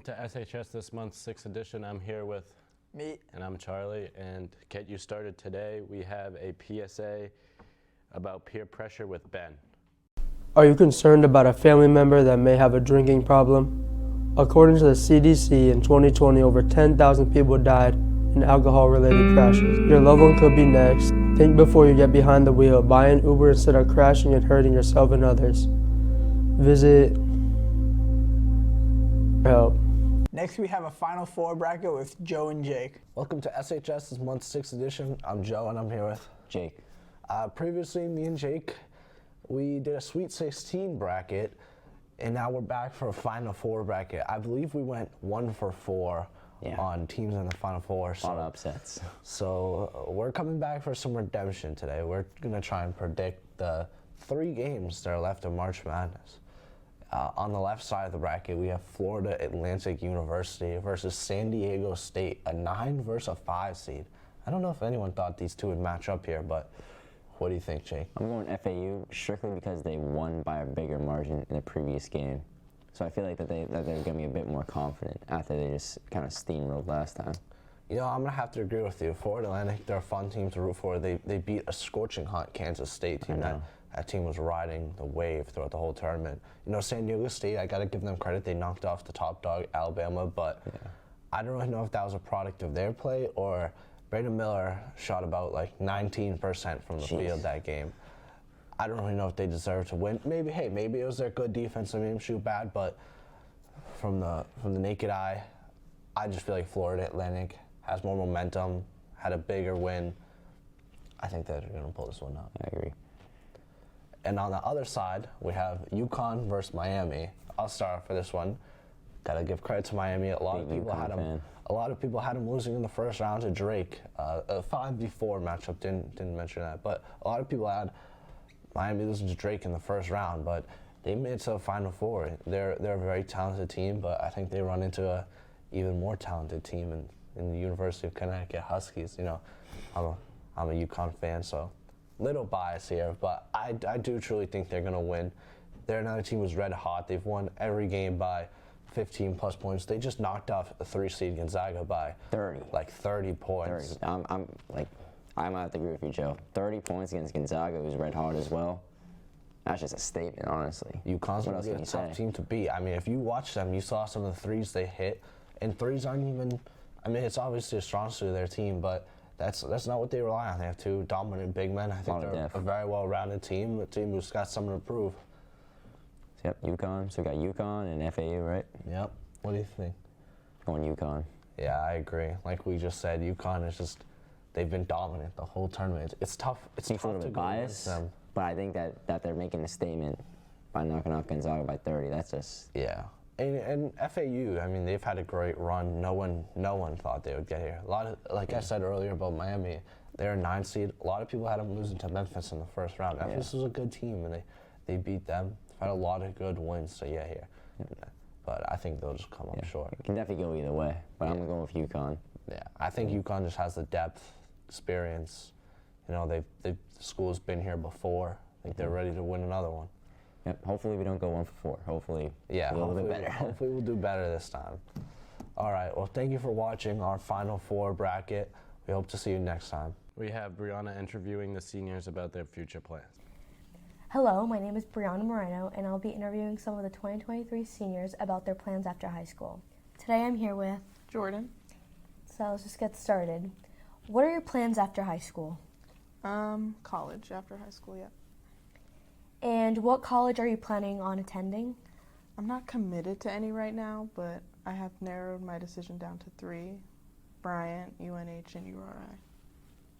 to SHS This Month's 6th edition. I'm here with me. And I'm Charlie. And to get you started today, we have a PSA about peer pressure with Ben. Are you concerned about a family member that may have a drinking problem? According to the CDC, in 2020, over 10,000 people died in alcohol-related crashes. Your loved one could be next. Think before you get behind the wheel. Buy an Uber instead of crashing and hurting yourself and others. Visit help. Next, we have a Final Four bracket with Joe and Jake. Welcome to SHS This Month's 6th edition. I'm Joe and I'm here with Jake. Previously, me and Jake, we did a Sweet 16 bracket, and now we're back for a Final Four bracket. I believe we went 1 for 4 on teams in the Final Four. A lot of upsets. So we're coming back for some redemption today. We're going to try and predict the 3 games that are left of March Madness. On the left side of the bracket, we have Florida Atlantic University versus San Diego State, a 9 versus a 5 seed. I don't know if anyone thought these two would match up here, but what do you think, Jake? I'm going FAU strictly because they won by a bigger margin in the previous game. So I feel like that they're going to be a bit more confident after they just kind of steamrolled last time. You know, I'm going to have to agree with you. Florida Atlantic, they're a fun team to root for. They beat a scorching hot Kansas State team. That team was riding the wave throughout the whole tournament. You know, San Diego State, I got to give them credit. They knocked off the top dog, Alabama, but I don't really know if that was a product of their play or Brandon Miller shot about like 19% from the field that game. I don't really know if they deserve to win. Maybe it was their good defense. I made them shoot bad, but from the naked eye, I just feel like Florida Atlantic has more momentum, had a bigger win. I think they're going to pull this one out. I agree. And on the other side, we have UConn versus Miami. I'll start off for this one. Gotta give credit to Miami. A lot of people had them losing in the first round to Drake. A 5v4 matchup. Didn't mention that, but a lot of people had Miami losing to Drake in the first round. But they made it to the Final Four. They're a very talented team, but I think they run into a even more talented team in the University of Connecticut Huskies. You know, I'm a UConn fan, so. Little bias here, but I do truly think they're going to win. They're another team who's red hot. They've won every game by 15 plus points. They just knocked off a 3-seed Gonzaga by 30 points. 30. I'm going to have to agree with you, Joe. 30 points against Gonzaga, who's red hot as well. That's just a statement, honestly. UConn's going to be a tough team to beat. I mean, if you watch them, you saw some of the threes they hit, and threes aren't even. I mean, it's obviously a strong suit of their team, but. That's not what they rely on. They have 2 dominant big men. I think they're a very well-rounded team, a team who's got something to prove. Yep, UConn. So we got UConn and FAU, right? Yep. What do you think? Going UConn. Yeah, I agree. Like we just said, UConn is just, they've been dominant the whole tournament. It's tough. It's tough a little bit biased, but I think that they're making a statement by knocking off Gonzaga by 30. That's just... Yeah. And FAU, I mean, they've had a great run. No one thought they would get here. A lot of, I said earlier about Miami, they're a 9 seed. A lot of people had them losing to Memphis in the first round. Memphis was a good team, and they beat them. They've had a lot of good wins to get here. But I think they'll just come up short. It can definitely go either way, but I'm going to go with UConn. Yeah, I think UConn just has the depth, experience. You know, the school's been here before. I think they're ready to win another one. Yep, hopefully we don't go 1 for 4. Hopefully a little bit better. Hopefully we'll do better this time. All right, well, thank you for watching our Final Four bracket. We hope to see you next time. We have Brianna interviewing the seniors about their future plans. Hello, my name is Brianna Moreno, and I'll be interviewing some of the 2023 seniors about their plans after high school. Today I'm here with Jordan. So let's just get started. What are your plans after high school? College after high school, yeah. And what college are you planning on attending? I'm not committed to any right now, but I have narrowed my decision down to 3, Bryant, UNH, and URI.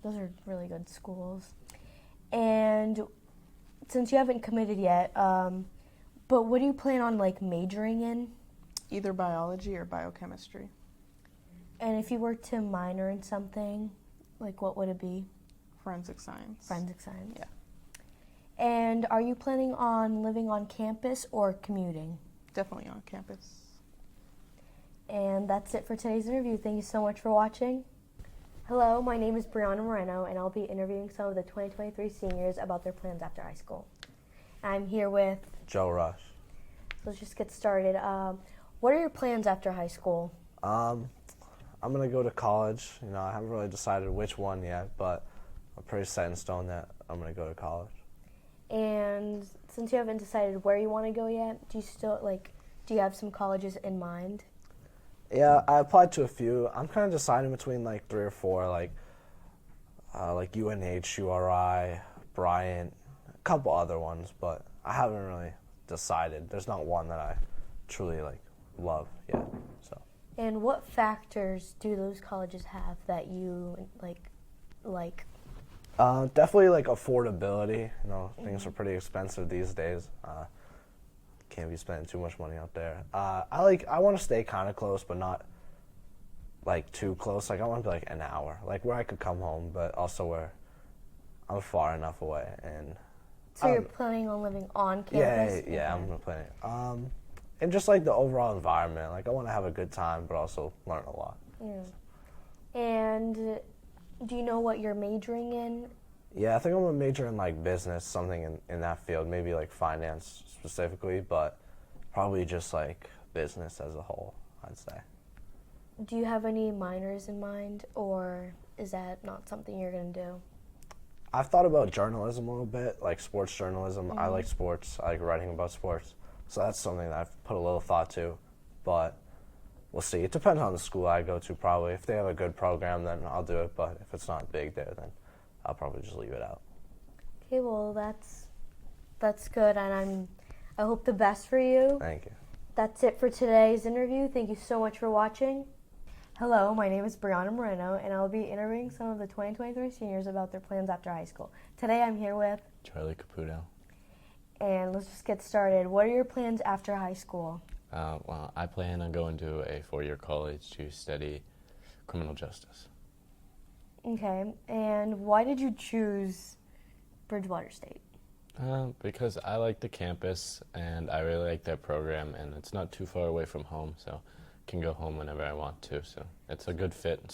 Those are really good schools. And since you haven't committed yet, but what do you plan on majoring in? Either biology or biochemistry. And if you were to minor in something, what would it be? Forensic science. Forensic science. Yeah. And are you planning on living on campus or commuting? Definitely on campus. And that's it for today's interview. Thank you so much for watching. Hello, my name is Brianna Moreno, and I'll be interviewing some of the 2023 seniors about their plans after high school. I'm here with Joe Rush. So let's just get started. What are your plans after high school? I'm gonna go to college. You know, I haven't really decided which one yet, but I'm pretty set in stone that I'm gonna go to college. And since you haven't decided where you want to go yet, do you have some colleges in mind? Yeah, I applied to a few. I'm kind of deciding between like 3 or 4, like UNH, URI, Bryant, a couple other ones, but I haven't really decided. There's not one that I truly like love yet. So. And what factors do those colleges have that you like? Definitely like affordability. You know, things are pretty expensive these days. Can't be spending too much money out there. I want to stay kind of close, but not like too close. Like I want to be like an hour, like where I could come home, but also where I'm far enough away. And so you're planning on living on campus? Yeah, I'm planning. And just like the overall environment, like I want to have a good time, but also learn a lot. Yeah. And do you know what you're majoring in? Yeah, I think I'm gonna major in like business, something in that field, maybe like finance specifically, but probably just like business as a whole, I'd say. Do you have any minors in mind, or is that not something you're gonna do? I've thought about journalism a little bit, like sports journalism. I like sports. I like writing about sports. So that's something that I've put a little thought to, but we'll see. It depends on the school I go to, probably. If they have a good program, then I'll do it, but if it's not big there, then I'll probably just leave it out. Okay, well, that's good, and I hope the best for you. Thank you. That's it for today's interview. Thank you so much for watching. Hello, my name is Brianna Moreno, and I'll be interviewing some of the 2023 seniors about their plans after high school. Today I'm here with Charlie Caputo. And let's just get started. What are your plans after high school? Well, I plan on going to a 4-year college to study criminal justice. Okay, and why did you choose Bridgewater State? Because I like the campus, and I really like their program, and it's not too far away from home, so I can go home whenever I want to. So it's a good fit, and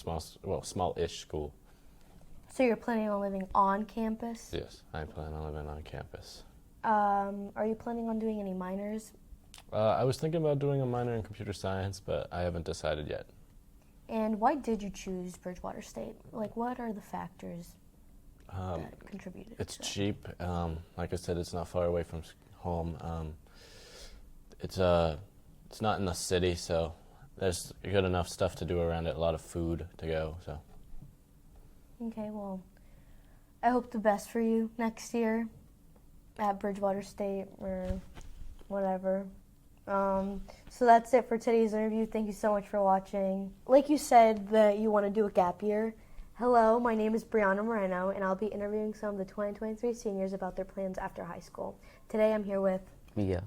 small-ish school. So you're planning on living on campus? Yes, I plan on living on campus. Are you planning on doing any minors? I was thinking about doing a minor in computer science, but I haven't decided yet. And why did you choose Bridgewater State? Like, what are the factors that contributed It's to that? cheap. Like I said, it's not far away from home. It's not in the city, so there's good enough stuff to do around it, a lot of food to go. So. Okay, well, I hope the best for you next year at Bridgewater State or whatever. So that's it for today's interview. Thank you so much for watching. Like you said that you want to do a gap year. Hello, my name is Brianna Moreno, and I'll be interviewing some of the 2023 seniors about their plans after high school. Today I'm here with Miguel.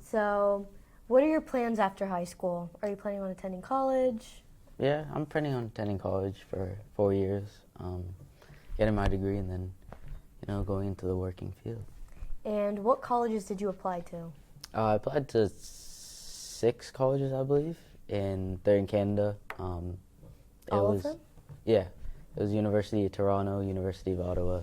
So, what are your plans after high school? Are you planning on attending college? Yeah, I'm planning on attending college for 4 years, getting my degree, and then, going into the working field. And what colleges did you apply to? I applied to 6 colleges, I believe, and they're in Canada. All was, of them? Yeah, it was University of Toronto, University of Ottawa,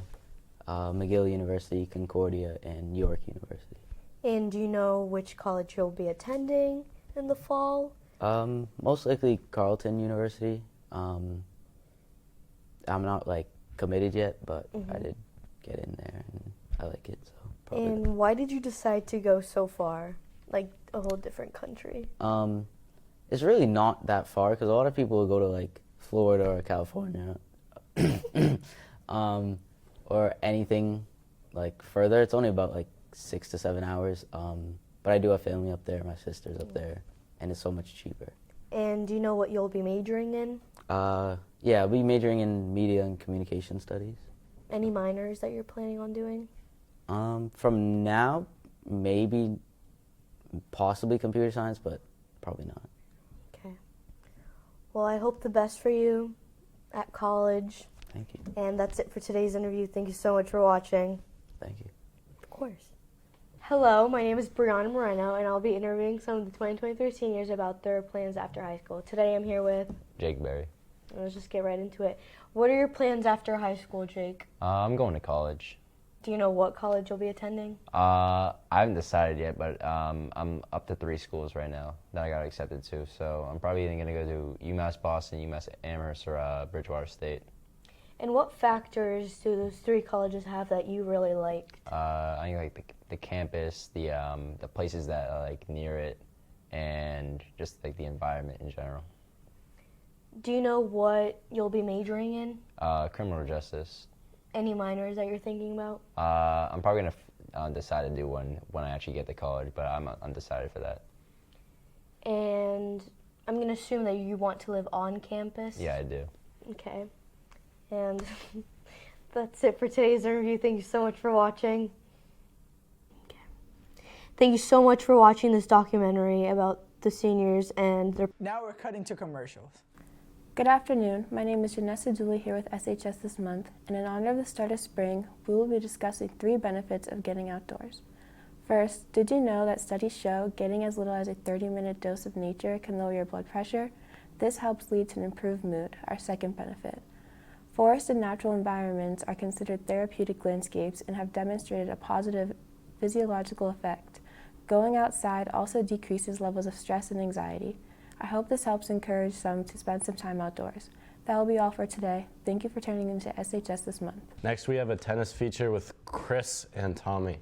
McGill University, Concordia, and York University. And do you know which college you'll be attending in the fall? Most likely Carleton University. I'm not committed yet, but I did get in there and I like it, so probably. And why did you decide to go so far, like a whole different country? It's really not that far because a lot of people go to Florida or California, or anything further. It's only about 6 to 7 hours. But I do have family up there. My sister's up there, and it's so much cheaper. And do you know what you'll be majoring in? Yeah, I'll be majoring in media and communication studies. Any minors that you're planning on doing? From now, maybe, possibly computer science, but probably not. Okay. Well, I hope the best for you at college. Thank you. And that's it for today's interview. Thank you so much for watching. Thank you. Of course. Hello, my name is Brianna Moreno, and I'll be interviewing some of the 2023 seniors about their plans after high school. Today I'm here with Jake Berry. Let's just get right into it. What are your plans after high school, Jake? I'm going to college. Do you know what college you'll be attending? I haven't decided yet, but I'm up to 3 schools right now that I got accepted to. So I'm probably either going to go to UMass Boston, UMass Amherst, or Bridgewater State. And what factors do those 3 colleges have that you really liked? I think like the campus, the places that are like near it, and just like the environment in general. Do you know what you'll be majoring in? Criminal justice. Any minors that you're thinking about? I'm probably gonna decide to do one when I actually get to college, but I'm undecided for that. And I'm gonna assume that you want to live on campus? Yeah, I do. Okay. And that's it for today's interview. Thank you so much for watching. Okay. Thank you so much for watching this documentary about the seniors and their... Now we're cutting to commercials. Good afternoon. My name is Janessa Dooley here with SHS This Month, and in honor of the start of spring, we will be discussing 3 benefits of getting outdoors. First, did you know that studies show getting as little as a 30-minute dose of nature can lower your blood pressure? This helps lead to an improved mood, our second benefit. Forests and natural environments are considered therapeutic landscapes and have demonstrated a positive physiological effect. Going outside also decreases levels of stress and anxiety. I hope this helps encourage some to spend some time outdoors. That will be all for today. Thank you for tuning into SHS This Month. Next, we have a tennis feature with Chris and Tommy.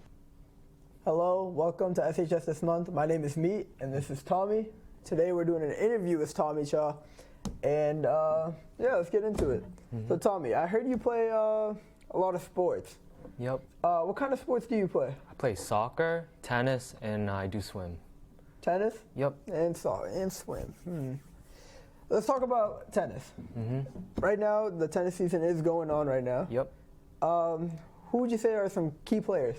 Hello, welcome to SHS This Month. My name is Meet, and this is Tommy. Today we're doing an interview with Tommy Cha, and yeah, let's get into it. So Tommy, I heard you play a lot of sports. Yep. What kind of sports do you play? I play soccer, tennis, and I do swim. Tennis? Yep. And swim. Let's talk about tennis. Right now, the tennis season is going on right now. Yep. Who would you say are some key players?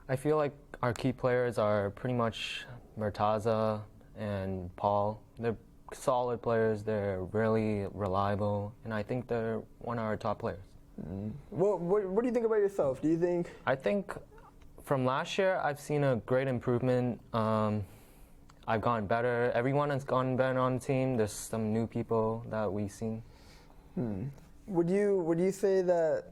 I feel like our key players are pretty much Murtaza and Paul. They're solid players. They're really reliable, and I think they're one of our top players. What do you think about yourself? Do you think? I think from last year, I've seen a great improvement. I've gotten better. Everyone has gotten better on the team. There's some new people that we've seen. Would you say that,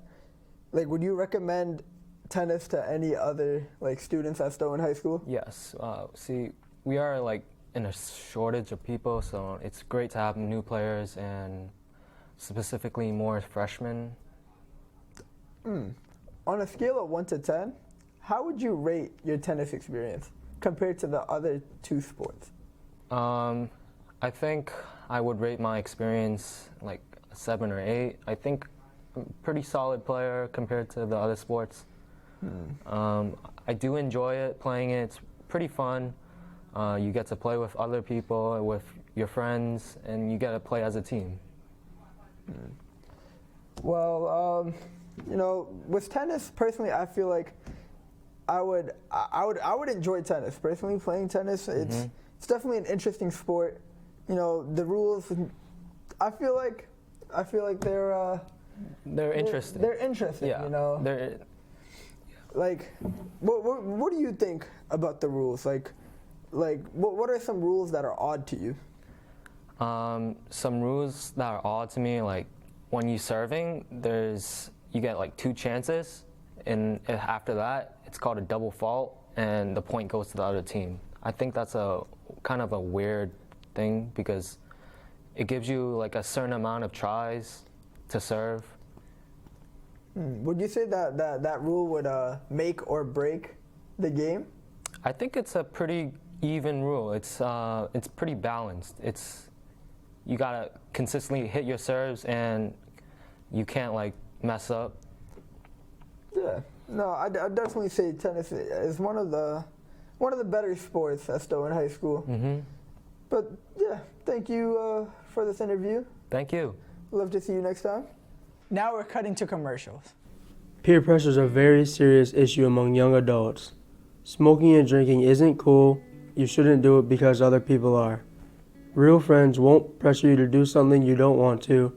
like, would you recommend tennis to any other like students at Stoughton High School? Yes. See, we are like in a shortage of people, so it's great to have new players and specifically more freshmen. On a scale of 1 to 10, how would you rate your tennis experience compared to the other 2 sports? I think I would rate my experience like a 7 or 8. I think I'm a pretty solid player compared to the other sports. I do enjoy it, playing it. It's pretty fun. You get to play with other people, with your friends, and you get to play as a team. Well, you know, with tennis, personally, I feel like I would enjoy tennis. Personally, playing tennis, it's definitely an interesting sport. You know, the rules, I feel like they're interesting. They're interesting. Yeah. You know. Like, what do you think about the rules? Like, what are some rules that are odd to you? Some rules that are odd to me, like when you're serving, you get like 2 chances, and after that, it's called a double fault, and the point goes to the other team. I think that's a kind of a weird thing because it gives you like a certain amount of tries to serve. Would you say that rule would make or break the game? I think it's a pretty even rule. It's pretty balanced. You gotta consistently hit your serves, and you can't like mess up. Yeah, no, I'd definitely say tennis is one of the better sports at Stoughton High School. But yeah, thank you for this interview. Thank you. Love to see you next time. Now we're cutting to commercials. Peer pressure is a very serious issue among young adults. Smoking and drinking isn't cool. You shouldn't do it because other people are. Real friends won't pressure you to do something you don't want to.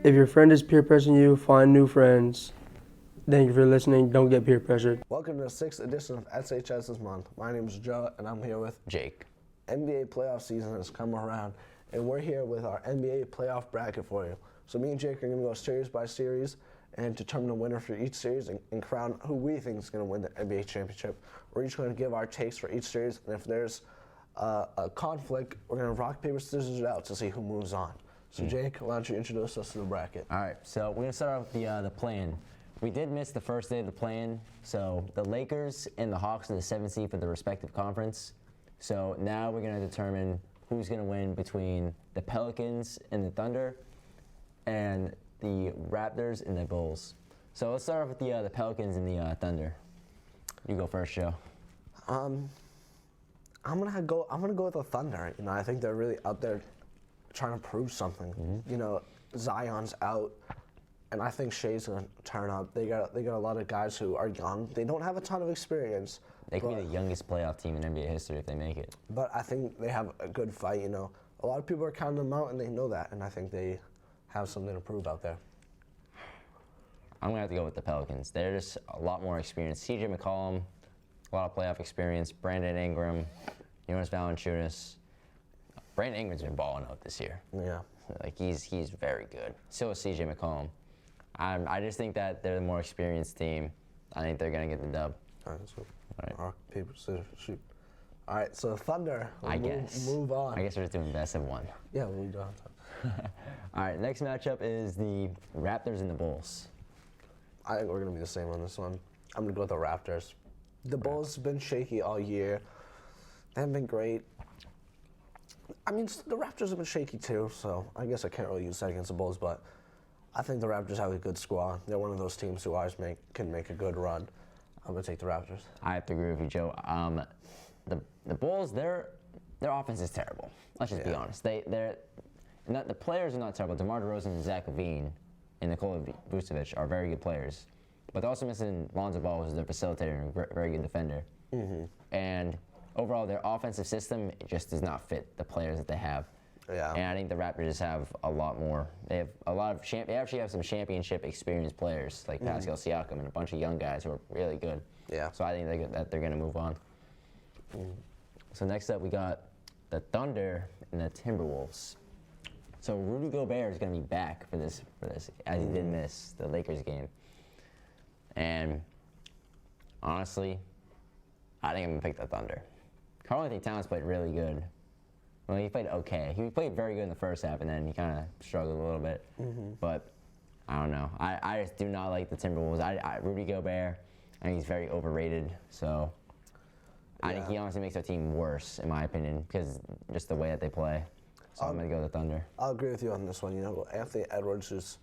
If your friend is peer pressuring you, find new friends. Thank you for listening. Don't get peer pressured. Welcome to the 6th edition of SHS This Month. My name is Joe, and I'm here with Jake. NBA playoff season has come around, and we're here with our NBA playoff bracket for you. So me and Jake are going to go series by series, and determine a winner for each series and crown who we think is going to win the NBA championship. We're each going to give our takes for each series, and if there's a conflict, we're going to rock, paper, scissors it out to see who moves on. So Jake, why don't you introduce us to the bracket? All right, so we're going to start off with the play-in. We did miss the first day of the play-in, so the Lakers and the Hawks are the 7th seed for the respective conference. So now we're going to determine who's going to win between the Pelicans and the Thunder and the Raptors and the Bulls. So let's start off with the Pelicans and the Thunder. You go first, Joe. I'm gonna go with the Thunder. You know, I think they're really out there trying to prove something. You know, Zion's out, and I think Shea's gonna turn up. They got a lot of guys who are young. They don't have a ton of experience. They could be the youngest playoff team in NBA history if they make it. But I think they have a good fight. You know, a lot of people are counting them out, and they know that. And I think they have something to prove out there. I'm gonna have to go with the Pelicans. They're just a lot more experienced. CJ McCollum, a lot of playoff experience. Brandon Ingram, Jonas Valanciunas. Brandon Ingram's been balling out this year. Yeah. Like he's very good. So is CJ McCollum. I just think that they're the more experienced team. I think they're gonna get the dub. All right, so rock, paper, scissors, shoot. All right, so Thunder. Move on. I guess we're just doing best of one. Yeah, we'll do on time. All right, next matchup is the Raptors and the Bulls. I think we're gonna be the same on this one. I'm gonna go with the Raptors. The Bulls have been shaky all year. They haven't been great. I mean, the Raptors have been shaky too, so I guess I can't really use that against the Bulls, but I think the Raptors have a good squad. They're one of those teams who always can make a good run. I'm gonna take the Raptors. I have to agree with you, Joe. The Bulls, their offense is terrible. Let's just be honest. The players are not terrible. DeMar DeRozan and Zach LaVine and Nikola Vucevic are very good players, but they're also missing Lonzo Ball, who's their facilitator and a very good defender. And overall, their offensive system just does not fit the players that they have. Yeah. And I think the Raptors just have a lot more. They have a lot of they actually have some championship experienced players like Pascal Siakam and a bunch of young guys who are really good. Yeah. So I think that they're going to move on. So next up, we got the Thunder and the Timberwolves. So Rudy Gobert is going to be back for this, as he did miss the Lakers game. And honestly, I think I'm going to pick the Thunder. Karl-Anthony Towns played really good. Well, he played okay. He played very good in the first half, and then he kind of struggled a little bit. But I don't know. I just do not like the Timberwolves. Rudy Gobert, I think he's very overrated. So I think he honestly makes our team worse, in my opinion, because just the way that they play. So I'm going to go with the Thunder. I'll agree with you on this one. You know, Anthony Edwards is,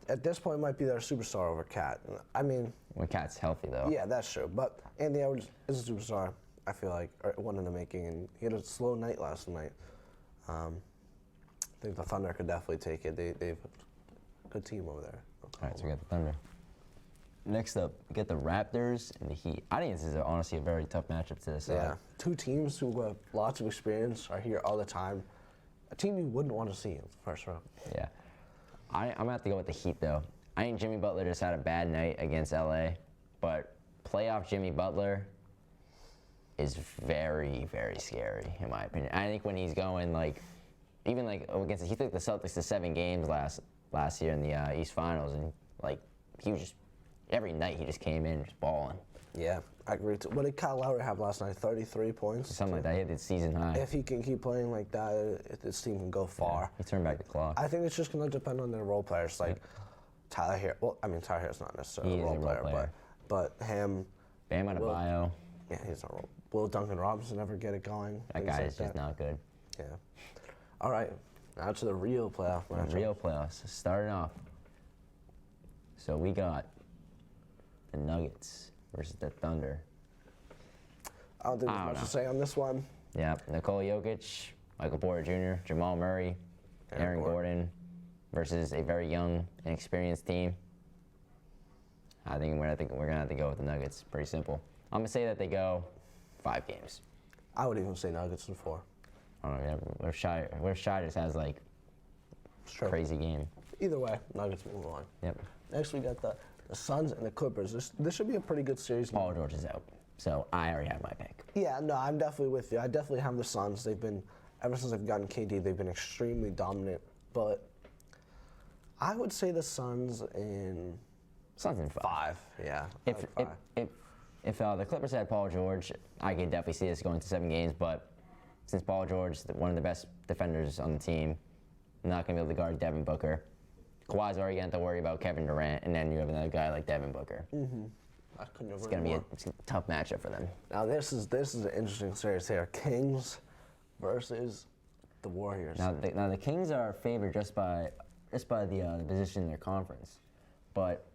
at this point, might be their superstar over Cat. I mean, when Cat's healthy, though. Yeah, that's true. But Anthony Edwards is a superstar, I feel like, or one in the making. And he had a slow night last night. I think the Thunder could definitely take it. They've a good team over there. All right, so we got the Thunder. Next up, we get the Raptors and the Heat. I think this is honestly a very tough matchup to decide. Yeah, two teams who have lots of experience, are here all the time. A team you wouldn't want to see in the first round. Yeah. I'm going to have to go with the Heat, though. I think Jimmy Butler just had a bad night against LA, but playoff Jimmy Butler is very, very scary, in my opinion. I think when he's going, even against, he took the Celtics to 7 games last year in the East Finals, and, he was just, every night he just came in just balling. Yeah, I agree. What did Kyle Lowry have last night? 33 points? Something like that. He hit the season high. If he can keep playing like that, this team can go far. Yeah, he turned back the clock. I think it's just going to depend on their role players. Tyler Harris. Well, I mean, Tyler Harris is not necessarily He a is role player, but him. Bam Adebayo. Yeah, he's not role. Will Duncan Robinson ever get it going? That guy is just not good. Yeah. All right, now to the real playoff matchup. Real playoffs. Starting off. So we got the Nuggets versus the Thunder. I don't think there's much to say on this one. Yeah, Nikola Jokic, Michael Porter Jr., Jamal Murray, Aaron Gordon versus a very young and experienced team. I think we're gonna have to go with the Nuggets. Pretty simple. I'm gonna say that they go 5 games. I would even say Nuggets in 4. I don't know. Where Shy just has crazy game. Either way, Nuggets move on. Yep. Next we got the Suns and the Clippers. This should be a pretty good series. Paul George is out, so I already have my pick. Yeah, no, I'm definitely with you. I definitely have the Suns. They've been, ever since they've gotten KD, they've been extremely dominant. But I would say the Suns in Suns in 5. Yeah. If the Clippers had Paul George, I could definitely see this going to 7 games. But since Paul George is one of the best defenders on the team, not going to be able to guard Devin Booker. Kawhi's already going to have to worry about Kevin Durant, and then you have another guy like Devin Booker. I couldn't It's agree going to be more. a tough matchup for them. Now this is an interesting series here. Kings versus the Warriors. Now the Kings are favored just by the position in their conference, but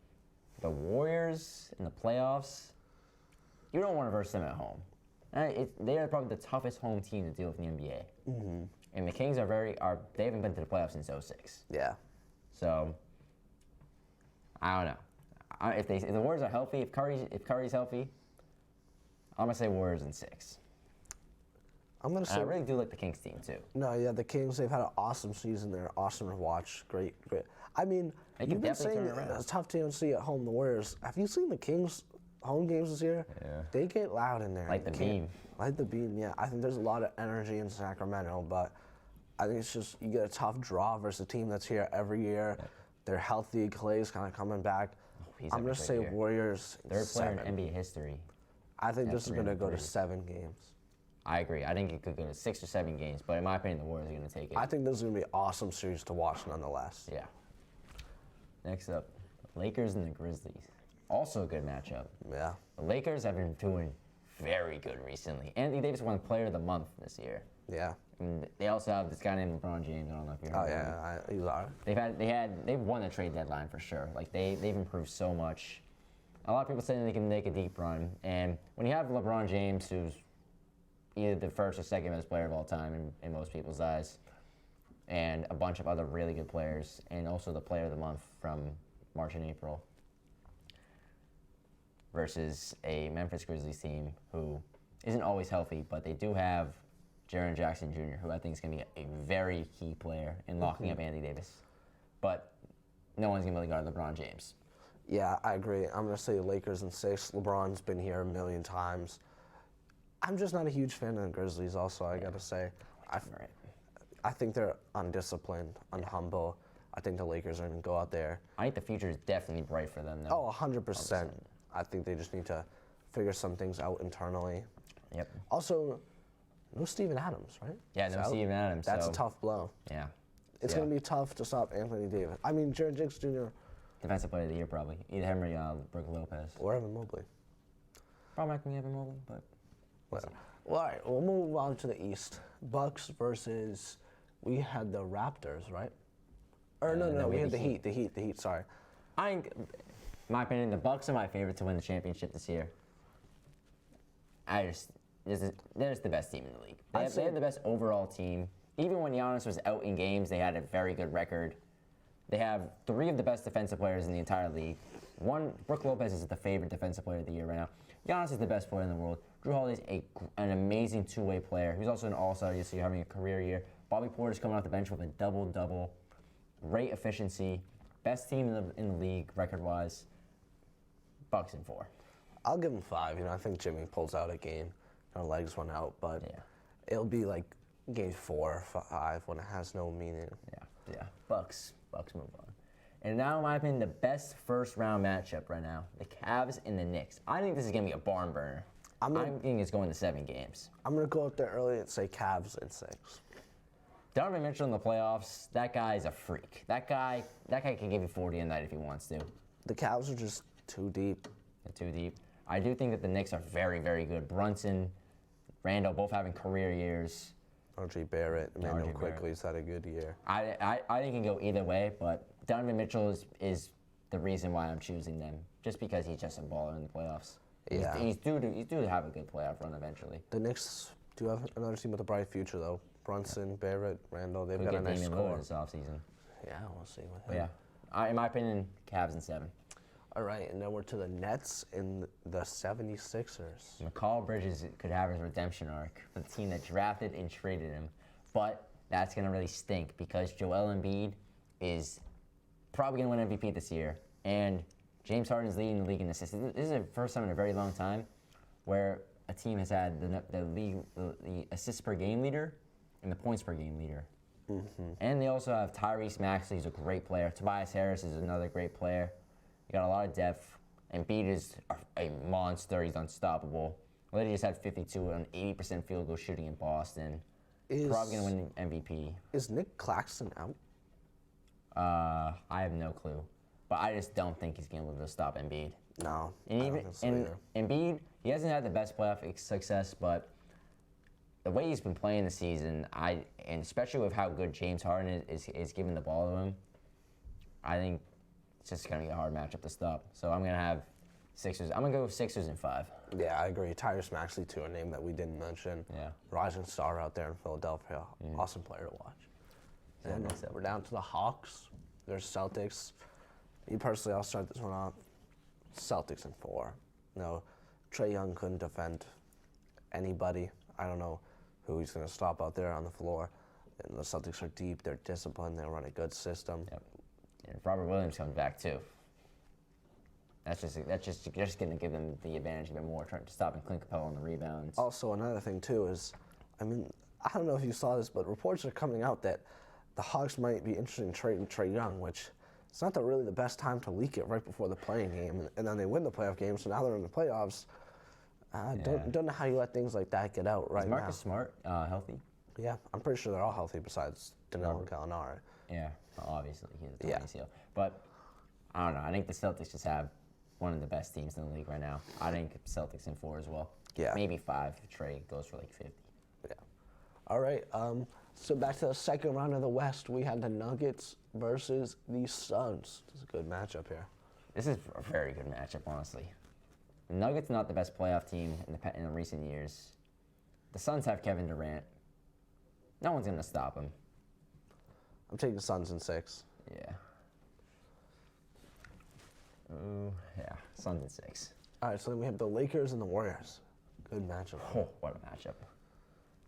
the Warriors in the playoffs, you don't want to verse them at home. They are probably the toughest home team to deal with in the NBA. And the Kings they haven't been to the playoffs since 2006. Yeah. So I don't know. If the Warriors are healthy, if Curry's healthy, I'm gonna say Warriors in 6. I'm gonna say. And I really do like the Kings team too. No, yeah, the Kings, they've had an awesome season. They're awesome to watch. Great. I mean, They can you've been definitely saying turn it around. it's tough to see at home. The Warriors. Have you seen the Kings home games this year? Yeah. They get loud in there. Like the Beam. Like the Beam, yeah. I think there's a lot of energy in Sacramento, but I think it's just you get a tough draw versus a team that's here every year. Yeah. They're healthy. Clay's kind of coming back. He's I'm having a gonna great say year. Warriors. Third player 7. in NBA history. I think Yeah, this is 3 gonna and go to 3. 7 games. I agree. I think it could go to 6 or 7 games, but in my opinion, the Warriors are going to take it. I think this is gonna be an awesome series to watch, nonetheless. Yeah. Next up, Lakers and the Grizzlies. Also a good matchup. Yeah. The Lakers have been doing very good recently. Anthony Davis won Player of the Month this year. Yeah. And they also have this guy named LeBron James. I don't know if you heard Oh of him. yeah, he's all right. They've won the trade deadline for sure. Like they've improved so much. A lot of people say they can make a deep run, and when you have LeBron James, who's either the first or second best player of all time in most people's eyes, and a bunch of other really good players, and also the Player of the Month from March and April, versus a Memphis Grizzlies team who isn't always healthy, but they do have Jaren Jackson Jr., who I think is going to be a very key player in locking up Anthony Davis. But no one's going to be able to guard LeBron James. Yeah, I agree. I'm going to say Lakers in 6. LeBron's been here a million times. I'm just not a huge fan of the Grizzlies also, I got to say. I think they're undisciplined, unhumble. I think the Lakers are going to go out there. I think the future is definitely bright for them, though. Oh, 100%. I think they just need to figure some things out internally. Yep. Also, no Steven Adams, right? Yeah, no Steven Adams. That's so, a tough blow. Yeah. It's going to be tough to stop Anthony Davis. I mean, Jaren Jackson Jr. Defensive Player of the Year, probably. Either him or Brook Lopez. or Evan Mobley. Probably not going to be Evan Mobley, but... Whatever. Well, all right, we'll move on to the East. Bucks versus, we had the Raptors, right? Or no, we had the Heat, sorry. I think, in my opinion, the Bucks are my favorite to win the championship this year. They're just the best team in the league. They have the best overall team. Even when Giannis was out in games, they had a very good record. They have 3 of the best defensive players in the entire league. Brook Lopez is the favorite defensive player of the year right now. Giannis is the best player in the world. Drew Holiday is an amazing two-way player. He's also an all-star, so you're having a career year. Bobby Porter's coming off the bench with a double-double. Great efficiency. Best team in the league, record-wise. Bucks in 4. I'll give him 5. I think Jimmy pulls out a game. Legs went out, but it'll be like game 4 or 5 when it has no meaning. Yeah. Bucks move on. And now, in my opinion, the best first-round matchup right now, the Cavs and the Knicks. I think this is going to be a barn burner. I think it's going to 7 games. I'm going to go out there early and say Cavs in 6. Donovan Mitchell in the playoffs, that guy is a freak. That guy can give you 40 a night if he wants to. The Cavs are just too deep. They're too deep. I do think that the Knicks are very, very good. Brunson, Randall, both having career years. RJ Barrett, Emmanuel Quickley's had a good year. I think it can go either way, but Donovan Mitchell is the reason why I'm choosing them, just because he's just a baller in the playoffs. Yeah. He's due to have a good playoff run eventually. The Knicks do have another team with a bright future, though. Brunson, Barrett, Randall, they've got a nice Damian score. Lillard this offseason. Yeah, we'll see with him. But yeah, in my opinion, Cavs in 7. All right, and then we're to the Nets and the 76ers. McCall Bridges could have his redemption arc for the team that drafted and traded him, but that's going to really stink because Joel Embiid is probably going to win MVP this year, and James Harden is leading the league in assists. This is the first time in a very long time where a team has had the assists per game leader and the points per game leader And they also have Tyrese Maxey, who's a great player. Tobias Harris is another great player. You got a lot of depth. Embiid is a monster. He's unstoppable. Well, they just had 52 on 80% field goal shooting in Boston. Probably going to win the MVP. Is Nick Claxton out? I have no clue. But I just don't think he's going to be able to stop Embiid. No. And even Embiid, he hasn't had the best playoff success, but the way he's been playing this season, and especially with how good James Harden is giving the ball to him, I think it's just going to be a hard matchup to stop. So I'm going to have Sixers. I'm going to go with Sixers in 5. Yeah, I agree. Tyrese Maxey, too, a name that we didn't mention. Yeah. Rising star out there in Philadelphia. Awesome player to watch. And we're down to the Hawks. There's Celtics. Me personally, I'll start this one off. Celtics in 4. Trae Young couldn't defend anybody. I don't know who he's going to stop out there on the floor. And the Celtics are deep. They're disciplined. They run a good system. Yep. And if Robert Williams comes back too, that's just going to give them the advantage a bit more, trying to stop Clint Capella on the rebounds. Also, another thing too is, I don't know if you saw this, but reports are coming out that the Hawks might be interested in trading Trae Young, which it's not really the best time to leak it right before the playing game, and then they win the playoff game, so now they're in the playoffs. Don't know how you let things like that get out right now. Is Marcus Smart healthy? Yeah, I'm pretty sure they're all healthy besides Danilo Gallinari. Yeah, obviously he's a Tony Seal. But I don't know. I think the Celtics just have one of the best teams in the league right now. I think Celtics in 4 as well. Yeah. Maybe 5 if Trae goes for like 50. Yeah. All right. So back to the second round of the West, we had the Nuggets versus the Suns. This is a good matchup here. This is a very good matchup, honestly. The Nuggets not the best playoff team in the recent years. The Suns have Kevin Durant. No one's going to stop him. I'm taking the Suns in 6. Yeah. Ooh, yeah. Suns in 6. All right, so then we have the Lakers and the Warriors. Good matchup. Oh, what a matchup.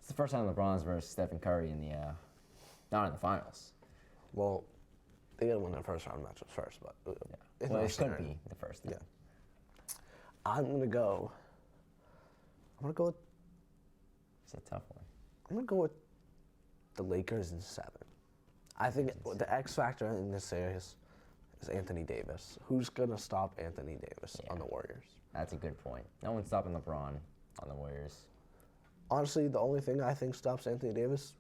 It's the first time LeBron's versus Stephen Curry not in the finals. Well, they got to win their first round matchups first, but Yeah. Well, it could be the first. Yeah. I'm gonna go with. It's a tough one. I'm gonna go with the Lakers in 7. I think the X factor in this series is Anthony Davis. Who's gonna stop Anthony Davis on the Warriors? That's a good point. No one's stopping LeBron on the Warriors. Honestly, the only thing I think stops Anthony Davis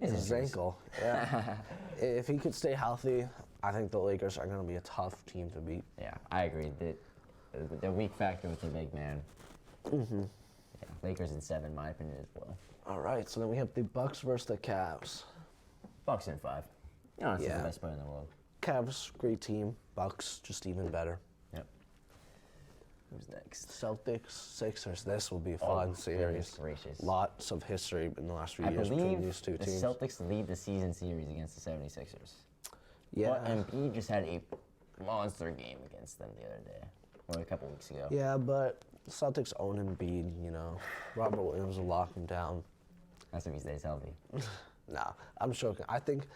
is his ankle. Yeah. If he could stay healthy, I think the Lakers are gonna be a tough team to beat. Yeah, I agree. The weak factor with the big man. Mm-hmm. Yeah, Lakers in 7, in my opinion, as well. All right, so then we have the Bucks versus the Cavs. Bucks in 5. Honestly, the best player in the world. Cavs, great team. Bucks, just even better. Yep. Who's next? Celtics, Sixers. This will be a fun series. Gracious. Lots of history in the last few years I between these two believe teams. the Celtics lead the season series against the 76ers. Yeah. But Embiid just had a monster game against them the other day, or a couple weeks ago. Yeah, but Celtics own Embiid, Robert Williams will lock him down. That's if he stays healthy. Nah, I'm joking. I think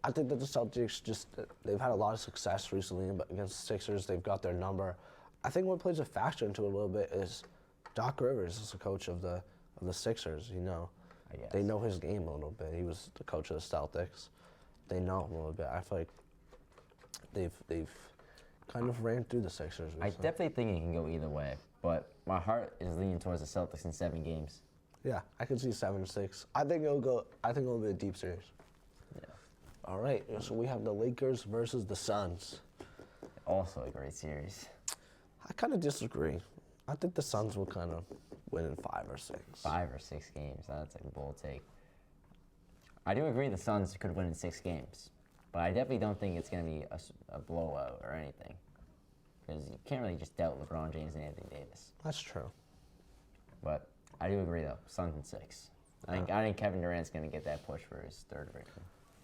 that the Celtics they've had a lot of success recently, but against the Sixers, they've got their number. I think what plays a factor into it a little bit is Doc Rivers is the coach of the Sixers, I guess. They know his game a little bit. He was the coach of the Celtics. They know him a little bit. I feel like they've kind of ran through the Sixers recently. I definitely think it can go either way, but my heart is leaning towards the Celtics in 7 games. Yeah, I can see 7-6. I think it'll be a deep series. Yeah. All right, so we have the Lakers versus the Suns. Also a great series. I kind of disagree. I think the Suns will kind of win in 5 or 6. 5 or 6 games. That's a bold take. I do agree the Suns could win in 6 games, but I definitely don't think it's going to be a blowout or anything, because you can't really just doubt LeBron James and Anthony Davis. That's true. But I do agree though. Suns in 6. I think Kevin Durant's going to get that push for his 3rd ring.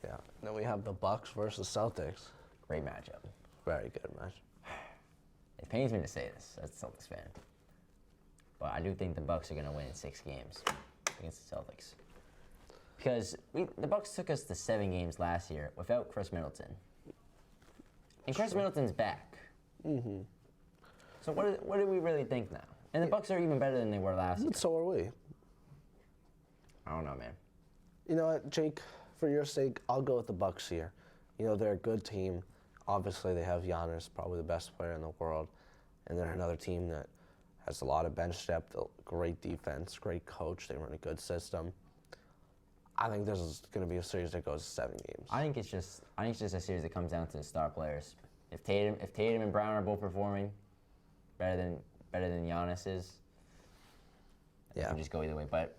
Yeah. Then we have the Bucks versus Celtics. Great matchup. Very good match. It pains me to say this as a Celtics fan, but I do think the Bucks are going to win in 6 games against the Celtics. Because the Bucks took us to 7 games last year without Chris Middleton. And Chris Middleton's back. Mm-hmm. So what do we really think now? And the Bucks are even better than they were last year. So are we. I don't know, man. You know what, Jake? for your sake, I'll go with the Bucks here. You know, they're a good team. Obviously, they have Giannis, probably the best player in the world, and they're another team that has a lot of bench depth, great defense, great coach. They run a good system. I think this is going to be a series that goes 7 games. I think it's just a series that comes down to the star players. If Tatum and Brown are both performing better than Giannis is, you can just go either way. But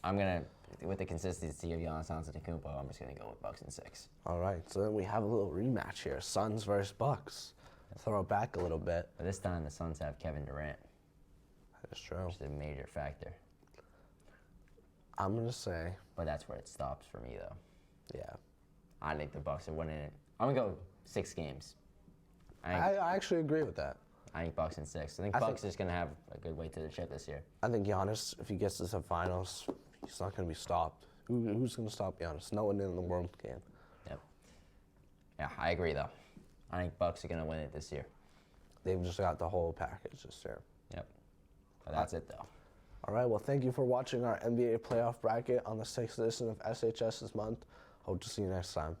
I'm gonna, with the consistency of Giannis Antetokounmpo, I'm just gonna go with Bucks in 6. All right, so then we have a little rematch here: Suns versus Bucks. Throw it back a little bit. But this time the Suns have Kevin Durant. That's true. Which is a major factor. I'm gonna say. But that's where it stops for me, though. Yeah. I think the Bucks are winning it. I'm gonna go 6 games. I actually agree with that. I think Bucks in 6. I think Bucks is gonna have a good way to the chip this year. I think Giannis, if he gets to the finals, he's not gonna be stopped. Who's gonna stop Giannis? No one in the world can. Yep. Yeah, I agree though. I think Bucks are gonna win it this year. They've just got the whole package this year. Yep. But that's it though. All right, well, thank you for watching our NBA playoff bracket on the 6th edition of SHS this month. Hope to see you next time.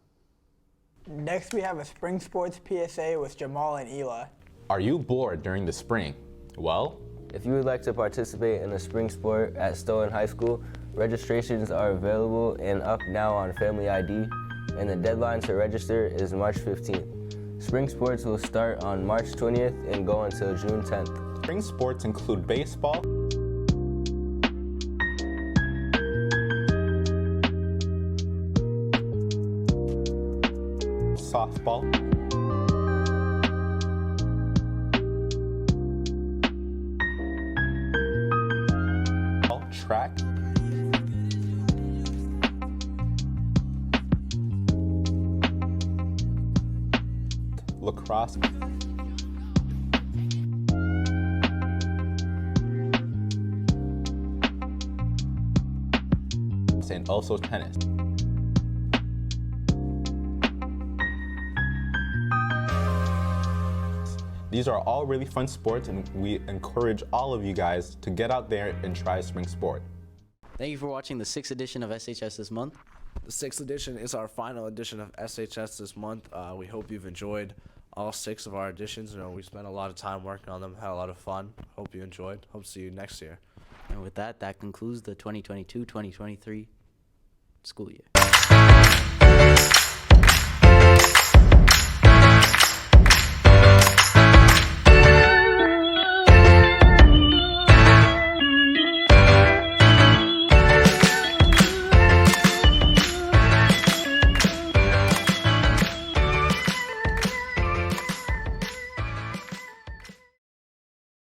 Next, we have a spring sports PSA with Jamal and Eli. Are you bored during the spring? Well, if you would like to participate in a spring sport at Stoughton High School, registrations are available and up now on Family ID, and the deadline to register is March 15th. Spring sports will start on March 20th and go until June 10th. spring sports include baseball, softball, track, lacrosse, and also tennis. These are all really fun sports, and we encourage all of you guys to get out there and try spring sport. Thank you for watching the 6th edition of SHS This Month. The 6th edition is our final edition of SHS this month. We hope you've enjoyed all 6 of our editions. You know, we spent a lot of time working on them, had a lot of fun. Hope you enjoyed. Hope to see you next year. And with that concludes the 2022-2023 school year.